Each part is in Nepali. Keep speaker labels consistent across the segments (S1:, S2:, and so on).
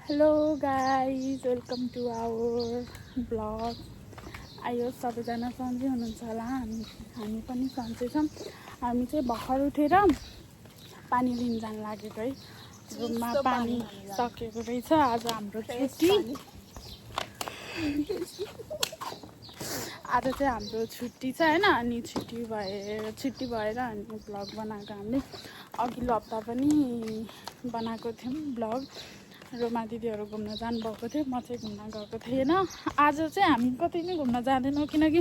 S1: Hello guys welcome to our blog. आयो सबैजना सन्चै हुनुहुन्छ होला। हामी पनि सन्चै छौँ। हामी चाहिँ भर्खर उठेर पानी लिन जान लागेको है। रुममा पानी सकेको रहेछ। आज हाम्रो छुट्टी। आज चाहिँ हाम्रो छुट्टी छ हैन। अनि छुट्टी भएर हामी ब्लग बनाएको। हामीले अघिल्लो हप्ता पनि बनाएको थियौँ ब्लग। रोमा दिदीहरू घुम्न जानुभएको थियो, म चाहिँ घुम्न गएको थिएन। आज चाहिँ हामी कतै नै घुम्न जाँदैनौँ किनकि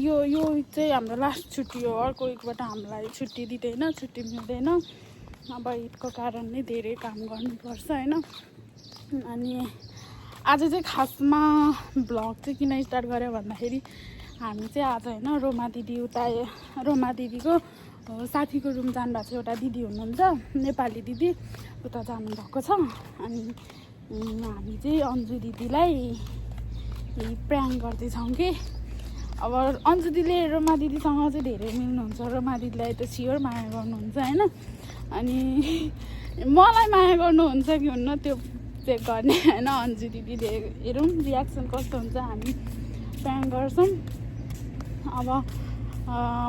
S1: यो चाहिँ हाम्रो लास्ट छुट्टी हो। अर्को विकबाट हामीलाई छुट्टी दिँदैन, छुट्टी मिल्दैन। अब ईदको कारणले धेरै काम गर्नुपर्छ हैन। अनि आज चाहिँ खासमा ब्लग चाहिँ किन स्टार्ट गऱ्यो भन्दाखेरि हामी चाहिँ आज हैन रोमा दिदीको साथीको रुम जानुभएको छ। एउटा दिदी हुनुहुन्छ, नेपाली दिदी, उता जानुभएको छ। अनि हामी चाहिँ अन्जु दिदीलाई प्र्याङ्क गर्दैछौँ कि। अब अन्जु दिदीले रोमा दिदीसँग चाहिँ धेरै मिल्नुहुन्छ। रोमा दिदीलाई त स्योर माया गर्नुहुन्छ हैन। अनि मलाई माया गर्नुहुन्छ कि हुन्न त्यो चेक गर्ने हैन। अन्जु दिदीले हेरौँ रियाक्सन कस्तो हुन्छ। हामी प्र्याङ्क गर्छौँ। अब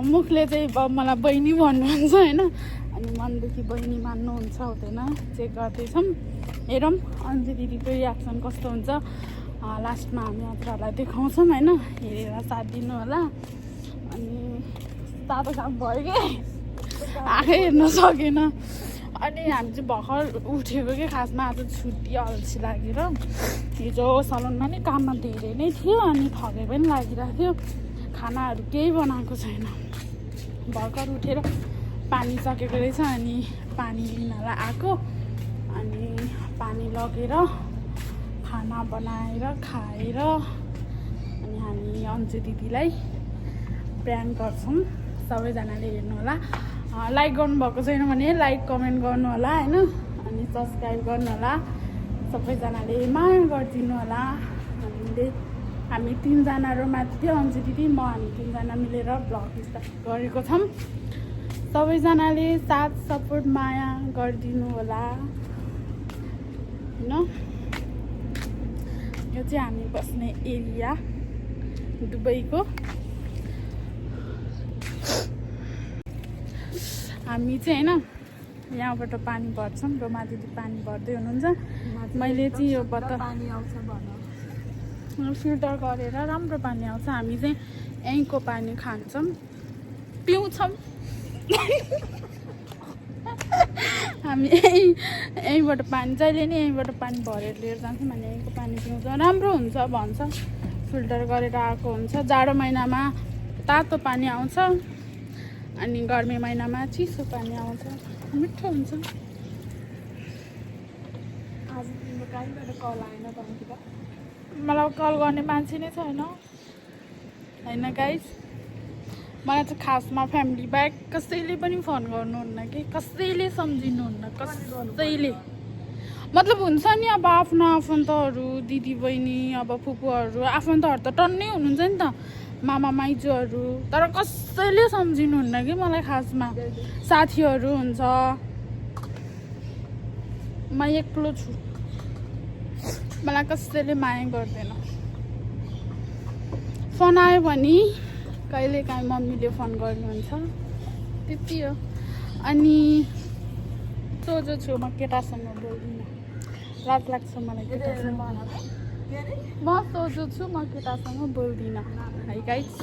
S1: मुखले चाहिँ मलाई बहिनी भन्नुहुन्छ हैन। अनि मनदेखि बहिनी मान्नुहुन्छ हुँदैन चेक गर्दैछौँ। हेरौँ अन्जु दिदीको रियाक्सन कस्तो हुन्छ। लास्टमा हामी हजुरहरूलाई देखाउँछौँ हैन। हेरेर साथ दिनु होला। अनि तातो काम भयो कि आँखै हेर्न सकेन। अनि हामी चाहिँ भर्खर उठेको कि खासमा आज छुट्टी अल्छी लागेर। हिजो सलुनमा नि काममा धेरै नै थियो अनि थके पनि लागिरहेको थियो। खानाहरू केही बनाएको छैन। भर्खर उठेर पानी सकेको रहेछ। अनि पानी लिनलाई आएको। अनि पानी लगेर खाना बनाएर खाएर अनि हामी अन्जु दिदीलाई प्र्याङ्क गर्छौँ। सबैजनाले हेर्नु होला। लाइक गर्नुभएको छैन भने लाइक कमेन्ट गर्नु होला हैन। अनि सब्सक्राइब गर्नु होला। सबैजनाले माया गरिदिनु होला। हामी तीनजना रोमा दिदी, अन्जु दिदी, म, हामी तीनजना मिलेर ब्लग स्टार्ट गरेको छौँ। सबैजनाले साथ सपोर्ट माया गरिदिनु होला हैन। यो चाहिँ हामी बस्ने एरिया दुबईको। हामी चाहिँ हैन यहाँबाट पानी भर्छौँ। रोमा दिदी पानी भर्दै हुनुहुन्छ। मैले चाहिँ यो पानी आउँछ फिल्टर गरेर राम्रो पानी आउँछ। हामी चाहिँ यहीँको पानी खान्छौँ, पिउँछौँ। हामी यहीँबाट पानी जहिले नि यहीँबाट पानी भरेर लिएर जान्छौँ। अनि यहीँको पानी पिउँछौँ। राम्रो हुन्छ भन्छ, फिल्टर गरेर आएको हुन्छ। जाडो महिनामा तातो पानी आउँछ अनि गर्मी महिनामा चिसो पानी आउँछ, मिठो हुन्छ। आज तिम्रो कहाँबाट कल आएन भन्नु? मलाई कल गर्ने मान्छे नै छैन हैन गाइस। मलाई चाहिँ खासमा फ्यामिली ब्याक कसैले पनि फोन गर्नुहुन्न कि कसैले सम्झिनुहुन्न। कसैले मतलब हुन्छ नि अब आफ्नो आफन्तहरू दिदी बहिनी अब फुपूहरू आफन्तहरू त टन्नै हुनुहुन्छ नि त, मामा माइजूहरू, तर कसैले सम्झिनुहुन्न कि मलाई। खासमा साथीहरू हुन्छ, म एक्लो छु। मलाई कसैले माया गर्दैन। फोन आयो भने कहिलेकाहीँ मम्मीले फोन गर्नुहुन्छ, त्यति हो। अनि सोझो छु म, केटासँग बोल्दिनँ। लाज लाग्छ मलाई केटासँग। म सोझो छु, म केटासँग बोल्दिनँ है गाइस।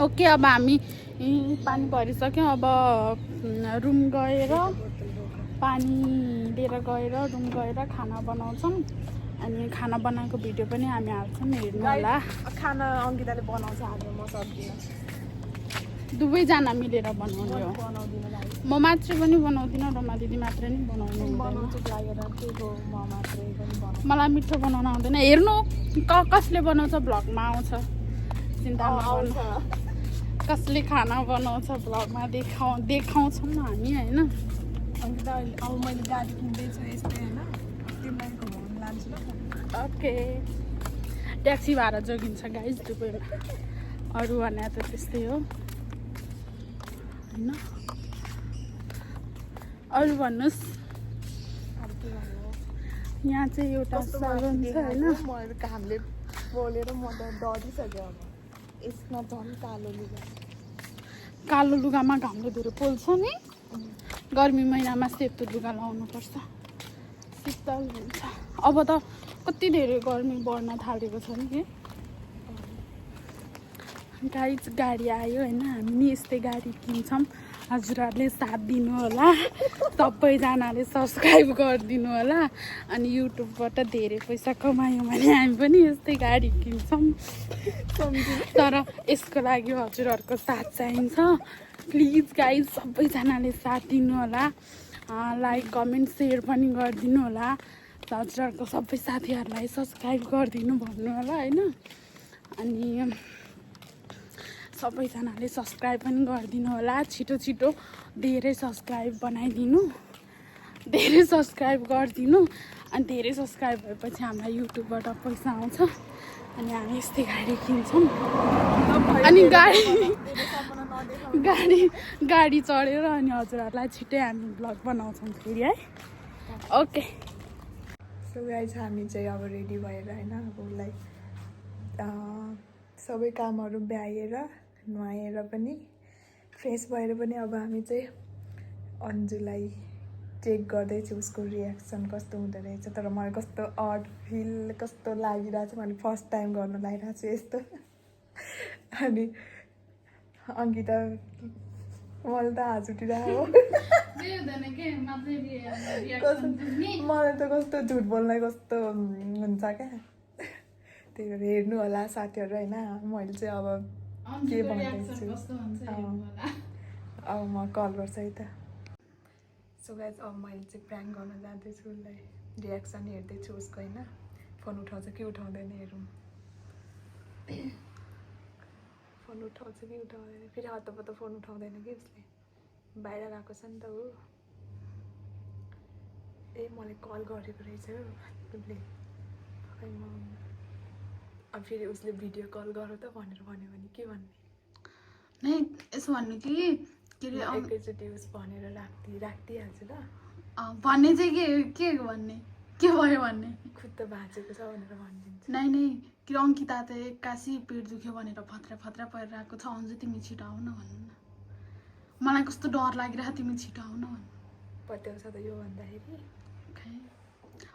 S1: ओके, अब हामी पानी भरिसक्यौँ। अब रुम गएर पानी लिएर गएर रुम गएर खाना बनाउँछौँ। अनि खाना बनाएको भिडियो पनि हामी हाल्छौँ, हेर्नु होला।
S2: खाना अङ्किताले बनाउँछ, आज म सक्दिनँ।
S1: दुवैजना मिलेर बनाउने हो। म मात्रै पनि बनाउँदिनँ, रोमा दिदी मात्रै नै बनाउनु
S2: बनाउँछु लागेर के हो, म मात्रै पनि बनाउँछु।
S1: मलाई मिठो बनाउन आउँदैन। हेर्नु कसले बनाउँछ ब्लगमा आउँछ, चिन्ता नगर्नु। कसले खाना बनाउँछ ब्लगमा देखाउँछौँ हामी होइन।
S2: अङ्किता अब मैले गाडी किन्दैछु यस्तै होइन, तिमीलाई घुमाउनु लान्छु ल।
S1: ओके, ट्याक्सी भाडा जोगिन्छ गाइस दुबईमा। अरू भने त त्यस्तै हो होइन। अरू भन्नुहोस्। यहाँ चाहिँ एउटा सलुन छ होइन
S2: मैले घामले बोलेर म त डरिसक्यो अब यसमा झन् कालो लुगा
S1: कालो लुगामा घामले धेरै पोल्छ नि गर्मी महिनामा सेतो लुगा लाउनुपर्छ शीतल हुन्छ अब त कति धेरै गर्मी बढ्न थालेको छ नि गाडी आयो होइन हामी नि यस्तै गाडी किन्छौँ हजुरहरूले साथ दिनु होला सबैजनाले सब्सक्राइब गरिदिनु होला अनि युट्युबबाट धेरै पैसा कमायौँ भने हामी पनि यस्तै गाडी किन्छौँ तर यसको लागि हजुरहरूको साथ चाहिन्छ प्लिज गाइज सबैजनाले साथ दिनु होला लाइक कमेन्ट सेयर पनि गरिदिनु होला हजुरहरूको सबै साथीहरूलाई सब्सक्राइब गरिदिनु भन्नु होला होइन अनि सबैजनाले सब्सक्राइब पनि गरिदिनु होला छिटो छिटो धेरै सब्सक्राइब बनाइदिनु धेरै सब्सक्राइब गरिदिनु अनि धेरै सब्सक्राइब भएपछि हामीलाई युट्युबबाट पैसा आउँछ अनि हामी यस्तै गाडी किन्छौँ अनि गाडी चढेर अनि हजुरहरूलाई छिट्टै हामी भ्लग बनाउँछौँ फेरि है ओके
S2: सो गाइज हामी चाहिँ अब रेडी भएर होइन अब उसलाई सबै कामहरू भ्याएर नुहाएर पनि फ्रेस भएर पनि अब हामी चाहिँ अन्जुलाई चेक गर्दैछु उसको रियाक्सन कस्तो हुँदो रहेछ तर मलाई कस्तो अड फिल कस्तो लागिरहेको छ मैले फर्स्ट टाइम गर्नु लागिरहेको छु यस्तो अनि अङ्किता मलाई त हाँस उठिरहेको मलाई त कस्तो झुट बोल्न कस्तो हुन्छ क्या त्यही भएर हेर्नु होला साथीहरू होइन मैले चाहिँ अब के भन्दैछु अब म कल गर्छु है त सो गाइज अब मैले चाहिँ प्र्याङ्क गर्न जाँदैछु उसलाई रियाक्सन हेर्दैछु उसको होइन फोन उठाउँछ कि उठाउँदैन हेरौँ फोन उठाउँछ कि उठाउँदैन फेरि हत्तपत्त फोन उठाउँदैन कि उसले बाहिर गएको छ नि त ऊ ए मलाई कल गरेको रहेछ उसले खै म अब फेरि उसले भिडियो कल गर त भनेर भन्यो भने के भन्ने
S1: नै यसो भन्नु कि के अरे
S2: एकैचोटि उस भनेर राखिदिइहाल्छु ल
S1: भन्ने चाहिँ के भन्ने के भयो भन्ने
S2: खुट्ट भाँचेको छ भनेर भनिदिन्छु
S1: नै नै कि अङ्किता त एक्कासी पेट दुख्यो भनेर फत्रा फत्रा परिरहेको छ अन्जु तिमी छिटो आउन भन्नु न मलाई कस्तो डर लागिरहेको तिमी छिटो आउन भन्नु
S2: पत्याउँछ त यो भन्दाखेरि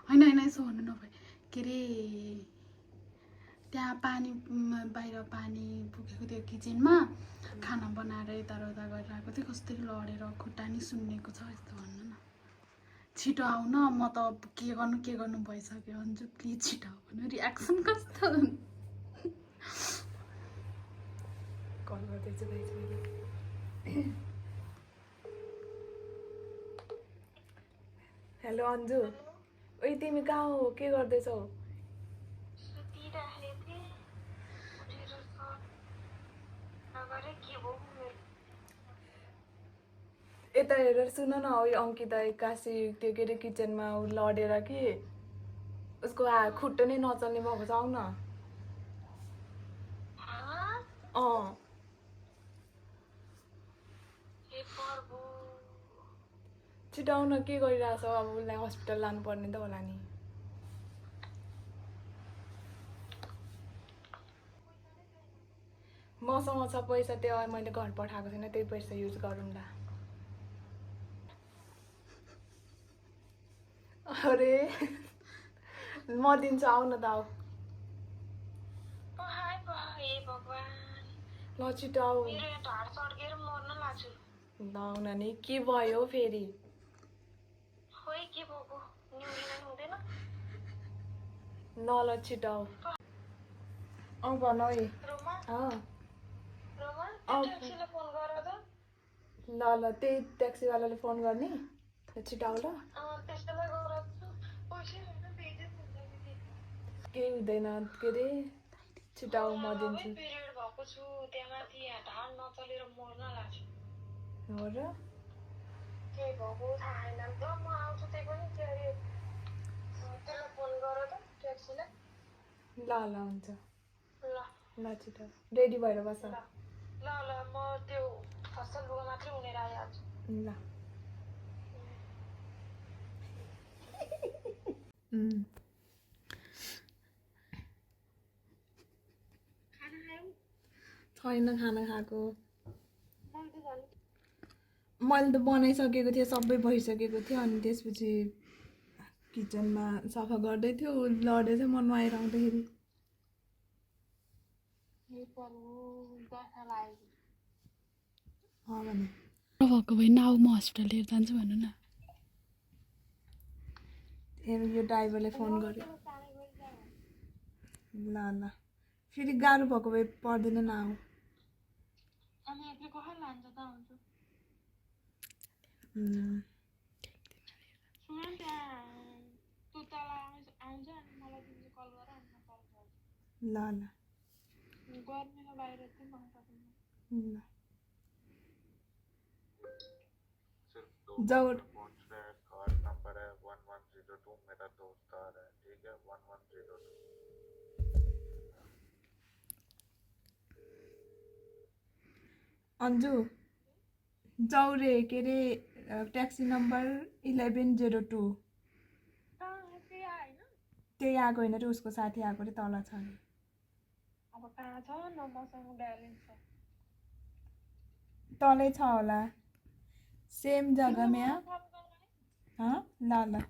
S1: होइन होइन यसो भन्नु नभए के अरे त्यहाँ पानी बाहिर पानी पुगेको थियो किचनमा खाना बनाएर यताउता गरिरहेको थियो कसरी लडेर खुट्टा नि सुन्नेको छ यस्तो भन्नु न छिटो आउन म त के गर्नु भइसक्यो अन्जु प्लिज छिटो आऊ भन्नु रियाक्सन कस्तो
S2: कल गर्दैछु हेलो अन्जु ओइ तिमी कहाँ हो के गर्दैछौ यता हेरेर सुन न ओ अङ्किता एक्कासी त्यो के अरे किचनमा लडेर कि उसको खुट्टा नै नचल्ने भएको छ आउ न छिटो आउन के गरिरहेछ अब उसलाई हस्पिटल लानुपर्ने त होला नि मसँग छ पैसा त्यो मैले घर पठाएको छैन त्यही पैसा युज गरौँला अरे म दिन्छु आउ न त आऊ ल छिटो आऊ आउन नि के भयो फेरि ल ल छिटो आऊ भन है ल ल त्यही ट्याक्सीवालाले फोन गर्ने छिटो आऊ ल केही हुँदैन के अरे छिटो आऊ म दिन्छु हो र ल ल हुन्छ ल छिटो रेडी भएर बस ल म त्यो फसल लुगा मात्रै उनेर आइहाल्छु ल छैन खाना खाएको मैले त बनाइसकेको थिएँ सबै भइसकेको थियो अनि त्यसपछि किचनमा सफा गर्दै थियो लड्दै थियो म नुहाएर आउँदाखेरि भने
S1: भएको भए न म हस्पिटल लिएर जान्छु भन्नु न
S2: यो ड्राइभरले फोन गर्यो ल ल फेरि गाह्रो भएको भए पर्दैन न आऊ ल ल जाऊ
S3: कार्ड नंबर है 1102 मेरा दोस्त आ रहा है ठीक है 1102
S2: अन्जु जाऊ रे के अरे ट्याक्सी नम्बर 1102 त्यही आएको होइन रे उसको साथी आएको रे तल छ अरे तलै छ होला सेम जग्गामा ल ल ल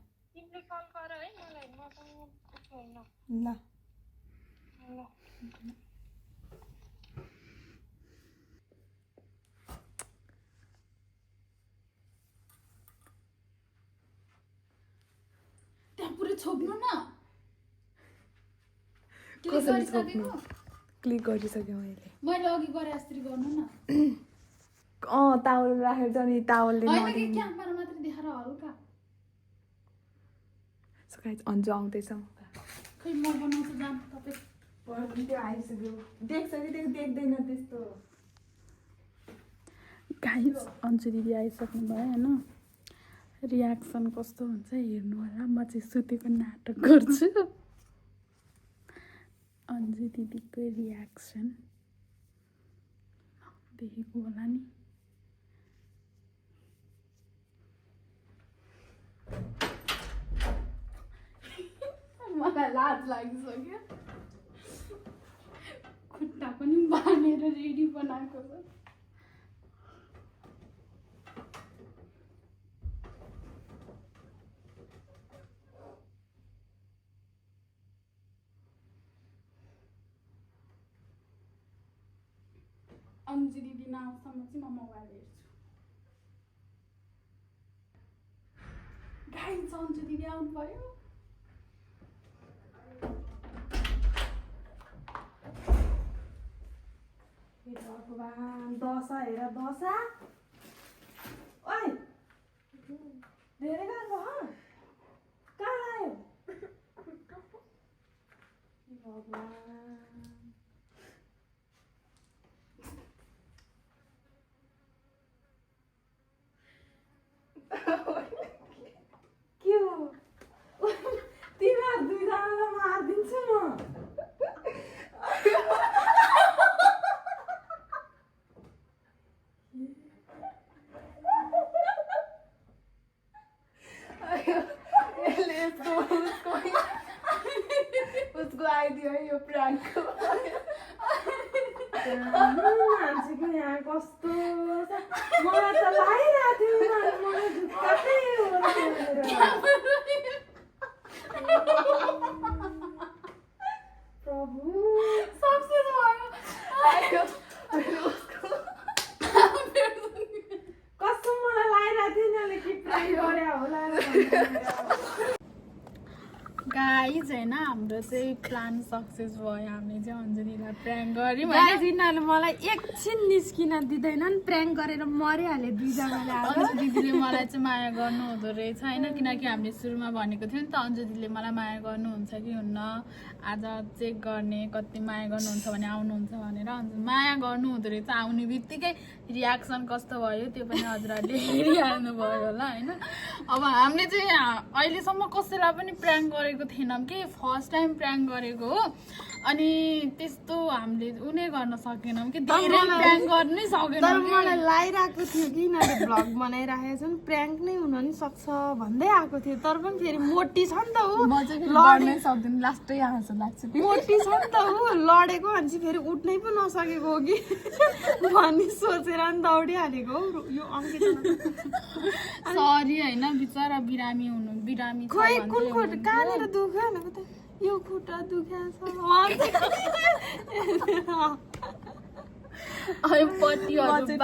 S1: त्यहाँ पुरै छोप्नु न
S2: कसरी छोप्नु क्लिक गरिसक्यो
S1: मैले अघि गरे जस्तै गर्नु न
S2: तावल राखेर चाहिँ नि तावलले
S1: क्यामेरा मात्र देखाएर हल्का
S2: अन्जु आउँदैछ
S1: खै म बनाउँछु जाम तपाईँ
S2: त्यो आइसक्यो देख्छ कि देख्दैन त्यस्तो
S1: गाइस अन्जु दिदी आइसक्नु भयो होइन रियाक्सन कस्तो हुन्छ हेर्नु होला म चाहिँ सुतेको नाटक गर्छु अन्जु दिदीको रियाक्सन देखेको होला नि मलाई लाज लागिसक्यो खुट्टा पनि बाँधेर रेडी बनाएको छ अन्जु दिदी नआउँसम्म चाहिँ म मोबाइल हेर्छु गाइस अन्जु दिदी आउनु भयो भगवान् दशा हेर दशा ओइ धेरै गाह्रो भयो कहाँ आयो भगवान् के हो तिमीहरू दुईजनालाई मारिदिन्छु म उसको आइदियो है यो प्राङ्कको मान्छे पनि यहाँ कस्तो मलाई त लागिरहेको थियो मलाई झुक्काकै प्रभु सक्सेस भयो कस्तो मलाई लागिरहेको थियो नि कि प्राङ्क गरे होला गाइज होइन हाम्रो चाहिँ प्लान सक्सेस भयो हामीले चाहिँ अन्जलीलाई प्र्याङ्क गऱ्यौँ गाइज यिनीहरूले मलाई एकछिन निस्किन दिँदैनन् प्र्याङ्क गरेर मरिहाल्यो दुईजनाले अन्जु दिदीले मलाई चाहिँ माया गर्नु हुँदो रहेछ होइन किनकि हामीले सुरुमा भनेको थियौँ नि त अन्जु दिदीले मलाई माया गर्नुहुन्छ कि हुन्न आज चेक गर्ने कति माया गर्नुहुन्छ भने आउनुहुन्छ भनेर माया गर्नु हुँदो रहेछ आउने बित्तिकै रियाक्सन कस्तो भयो त्यो पनि हजुरहरूले हेरिहाल्नु भयो होला होइन अब हामीले चाहिँ अहिलेसम्म कसैलाई पनि प्र्याङ्क गरेको गरेको थिएनौँ कि फर्स्ट टाइम प्र्याङ्क गरेको हो अनि त्यस्तो हामीले उनी गर्न सकेनौँ कि धेरै प्र्याङ्क गर्नै सकेनौँ
S4: तर मलाई लागिरहेको थियो कि यिनीहरूले भ्लग बनाइराखेको छन् प्र्याङ्क नै हुन नि सक्छ भन्दै आएको थियो तर पनि फेरि मोटी छ नि त ऊ
S2: म चाहिँ गर्नै सक्दिनँ लास्टै हाँसो लाग्छ
S4: मोटी छ नि त ऊ लडेको भनेपछि फेरि उठ्नै पो नसकेको हो कि भनी सोचेर नि दौडिहालेको हो यो अङ्किता
S1: सरी होइन बिचरा बिरामी छ
S4: खोइ
S1: भन्दै
S4: कुन खुट्टा
S1: हुनुहुन्थ्यो।
S4: कहाँनिर दुख्यो भनेको त यो खुट्टा दुख्या छ
S1: पट्टीहरू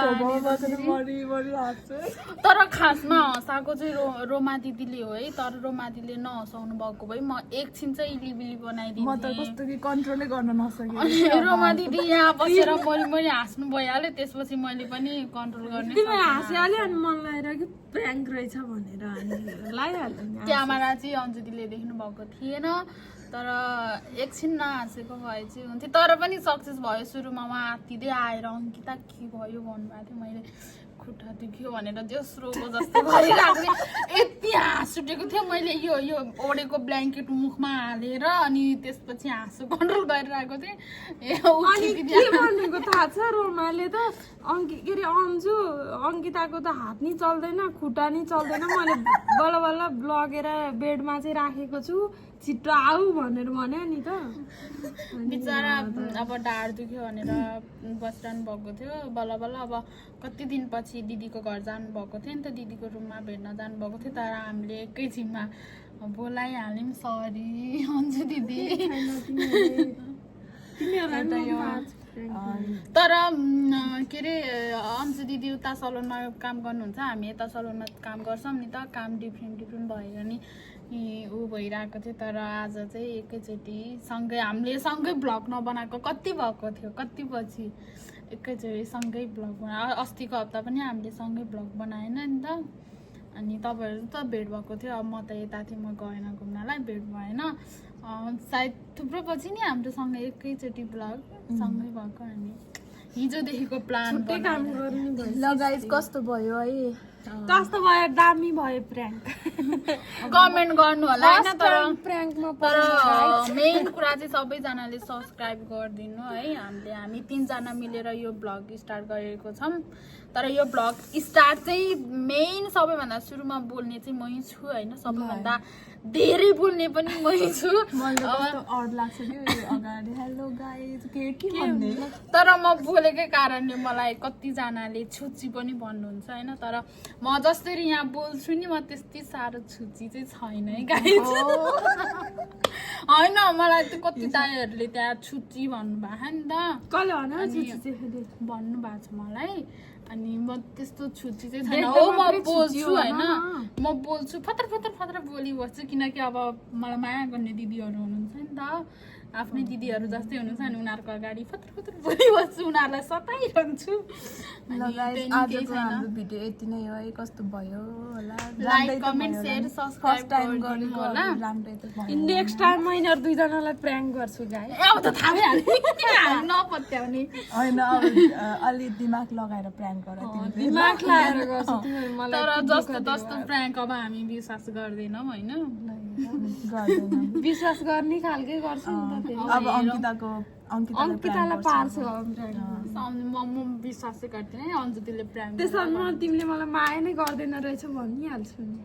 S2: हाँस्छु
S1: तर खासमा हँसाएको चाहिँ रोमा दिदीले हो है तर रोमा दिदीले नहँसाउनु भएको भए म एकछिन चाहिँ इलिबिली
S2: म त
S1: बनाइदिन्थेँ
S2: कस्तो कि कन्ट्रोलै गर्न नसकेँ
S1: अनि रोमा दिदी यहाँ बसेर मैले हाँस्नु भइहाल्यो त्यसपछि मैले पनि कन्ट्रोल गर्ने
S4: तिमीले हाँसिहाल्यो अनि मन लागेर कि प्र्याङ्क रहेछ भनेर अनि लगाइहाल्यो नि
S1: क्यामेरा चाहिँ अन्जु दिदीले देख्नु भएको थिएन तर एकछिन नहाँसेको भए चाहिँ हुन्थ्यो तर पनि सक्सेस भयो सुरुमा उहाँ आत्तिँदै आएर अङ्किता के भयो भन्नुभएको थियो मैले खुट्टा दुख्यो भनेर जेस्रोको जस्तो गरिरहेको थिएँ यति हाँस उठेको थियो मैले यो ओढेको ब्ल्याङ्केट मुखमा हालेर अनि त्यसपछि हाँसो कन्ट्रोल गरिरहेको थिएँ
S4: अनि के भनेको थाहा छ रोमाले त के अरे अन्जु अङ्किताको त हात नि चल्दैन खुट्टा नि चल्दैन मैले बल्ल बल्ल लगेर बेडमा चाहिँ राखेको छु छिट्टो आऊ भनेर भन्यो नि त
S1: बिचरा अब ढाड दुख्यो भनेर बसिरहनु भएको थियो बल्ल बल्ल अब कति दिनपछि दिदीको घर जानुभएको थियो नि त दिदीको रुममा भेट्न जानुभएको थियो तर हामीले एकैछिनमा बोलाइहाल्यौँ सरी अन्जु दिदी तर के अरे अन्जु दिदी उता सलुनमा काम गर्नुहुन्छ हामी यता सलुनमा काम गर्छौँ नि त काम डिफ्रेन्ट भएर नि ऊ भइरहेको थियो तर आज चाहिँ एकैचोटि सँगै हामीले सँगै भ्लग नबनाएको कति भएको थियो कति पछि एकैचोटि सँगै भ्लग बनायो अस्तिको हप्ता पनि हामीले सँगै भ्लग बनाएन नि त अनि तपाईँहरू त भेट भएको थियो अब म त यता थिएँ म गएन घुम्नलाई भेट भएन सायद थुप्रो पछि नि हाम्रो सँगै एकैचोटि भ्लग सँगै भएको अनि हिजोदेखिको प्लान
S4: काम गर्नु भयो
S2: ल गाइस कस्तो भयो है
S4: कस्तो भयो दामी भयो प्र्याङ्क
S1: कमेन्ट गर्नु होला होइन तर
S4: प्र्याङ्कमा
S1: तर मेन कुरा चाहिँ सबैजनाले सब्सक्राइब गरिदिनु है हामी 3 जना मिलेर यो भ्लग स्टार्ट गरेको छौँ तर यो भ्लग स्टार्ट चाहिँ मेन सबैभन्दा सुरुमा बोल्ने चाहिँ मै छु होइन सबैभन्दा धेरै बोल्ने पनि मै छु
S2: लाग्छ कि अगाडि हेलो गाइस के भन्ने
S1: तर म बोलेकै कारणले मलाई कतिजनाले छुच्ची पनि भन्नुहुन्छ होइन तर म जसरी यहाँ बोल्छु नि म त्यति साह्रो छुच्ची चाहिँ छैन है गाइस होइन मलाई त्यो कति दाइहरूले त्यहाँ छुच्ची भन्नुभएको नि त भन्नुभएको छ मलाई अनि म त्यस्तो छुच्ची चाहिँ छैन हो म बोल्छु होइन म बोल्छु फतर फतर फतर बोलिबस्छु किनकि अब मलाई माया गर्ने दिदीहरू हुनुहुन्छ नि त आफ्नै दिदीहरू जस्तै हुनुहुन्छ अनि उनीहरूको अगाडि फतर फतर बोलिबस्छु उनीहरूलाई सताइरहन्छु
S2: आजको हाम्रो भिडियो यति नै हो है कस्तो भयो होला
S1: लाइक कमेन्ट सेयर सब्सक्राइब गरिदिनु होला
S4: नेक्स्ट टाइम म यिनीहरू दुईजनालाई प्र्याङ्क गर्छु गाई
S1: अब त थाहा भइहाल्यो नपत्याउने
S2: होइन अब अलि दिमाग लगाएर प्र्याङ्क गर
S4: दिमाग लगाएर गर्छु तिमीहरू मलाई
S1: तर जस्तो तस्तो प्र्याङ्क अब हामी विश्वास गर्दैनौँ होइन
S4: विश्वास गर्ने खालकै गर्छु नि त
S2: अब
S4: अङ्कितालाई पार्छु
S1: म विश्वास चाहिँ गर्दिनँ अन्जु दिदीले प्र्याङ्क
S4: त्यसमा तिमीले मलाई माया नै गर्दैन रहेछ भनिहाल्छु नि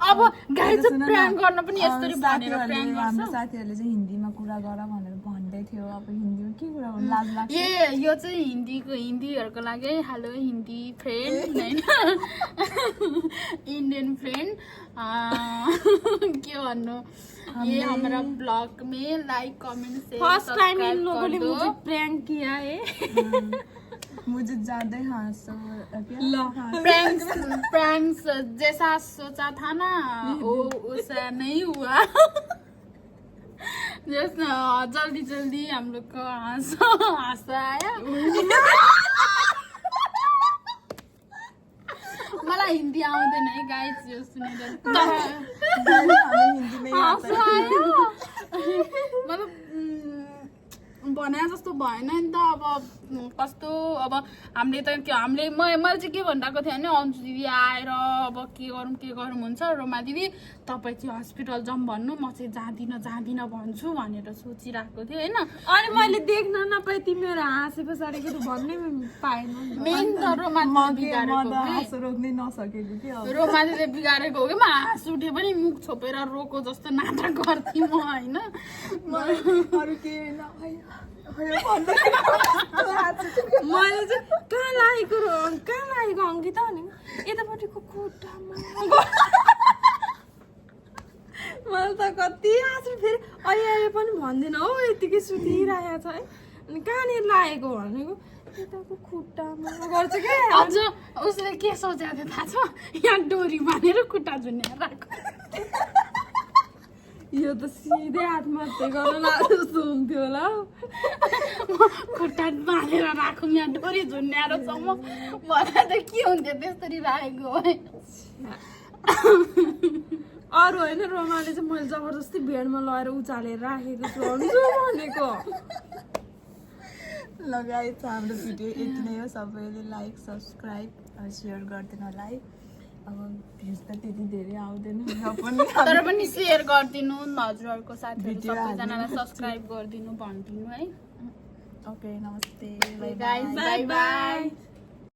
S1: अब गाई चाहिँ प्र्याङ्क गर्न पनि यसरी भनेर प्र्याङ्क
S2: हाम्रो
S1: गर्छ
S2: साथीहरूले चाहिँ हिन्दीमा कुरा गर भनेर भन्दै थियो अब हिन्दीमा के कुरा गर्नु लाज लाग्छ
S1: यो चाहिँ हिन्दीहरूको लागि है हेलो हिन्दी फ्रेन्ड होइन इंडियन फ्रेंड के भन्नु ये हमारा ब्लॉग में like comment share
S4: first time in लोगों ने मुझे प्रैंक किया है
S2: मुझे ज्यादा
S1: प्रैंक्स जैसा सोचा था ना वो वैसा नहीं हुआ जल्दी जल्दी हम लोग को हंसा आया मलाई हिन्दी आउँदैन है गाइस यो सुनेर मतलब भने जस्तो भएन नि त अब कस्तो अब हामीले त हामीले मैले चाहिँ के भनिरहेको थिएँ भने अन्जु दिदी आएर अब के गरौँ हुन्छ रोमा दिदी तपाईँ चाहिँ हस्पिटल जाउँ भन्नु म चाहिँ जाँदिनँ भन्छु भनेर सोचिरहेको थिएँ होइन।
S4: अनि मैले देख्न नपाएँ तिमीहरू हाँसे पछाडिको त भन्नै पाएन।
S1: मेन त रोमा
S2: हाँसो रोक्नै नसकेको कि अब
S1: रोमा दिदीले बिगारेको हो कि म हाँस उठे पनि मुख छोपेर रोको जस्तो नाटक गर्थेँ म होइन।
S2: अरू के
S4: मैले चाहिँ कहाँ लागेको अङ्किता भने यतापट्टिको खुट्टामा मैले त कति हाँस्छु। फेरि अहिले पनि भन्दैन हौ यतिकै सुतिरहेको छ है। अनि कहाँनिर लागेको भनेको यताको खुट्टामा गर्छ क्या।
S1: अझ उसले के सोचेको थियो थाहा छ यहाँ डोरी बाँधेर खुट्टा झुन्याएर राखेको।
S4: यो त सिधै आत्महत्या गर्न लाग्यो जस्तो हुन्थ्यो होला हौ।
S1: खुट्टा बाँधेर राखौँ यहाँ डोरी झुन्याएरसम्म भन्दा त के हुन्थ्यो त्यसरी राखेको है।
S4: अरू होइन रोमाले चाहिँ मैले जबरजस्ती बेडमा लगाएर उचालेर राखेको छु भनेको।
S2: लगाएछ हाम्रो भिडियो यति नै हो। सबैले लाइक सब्सक्राइब सेयर गरिदिनु होला है। अब भ्युज त त्यति धेरै आउँदैन
S1: तर पनि सेयर गरिदिनु हजुरहरूको साथीहरू सबैजनालाई सब्सक्राइब गरिदिनु भनिदिनु है।
S2: ओके नमस्ते
S1: बाई बाई।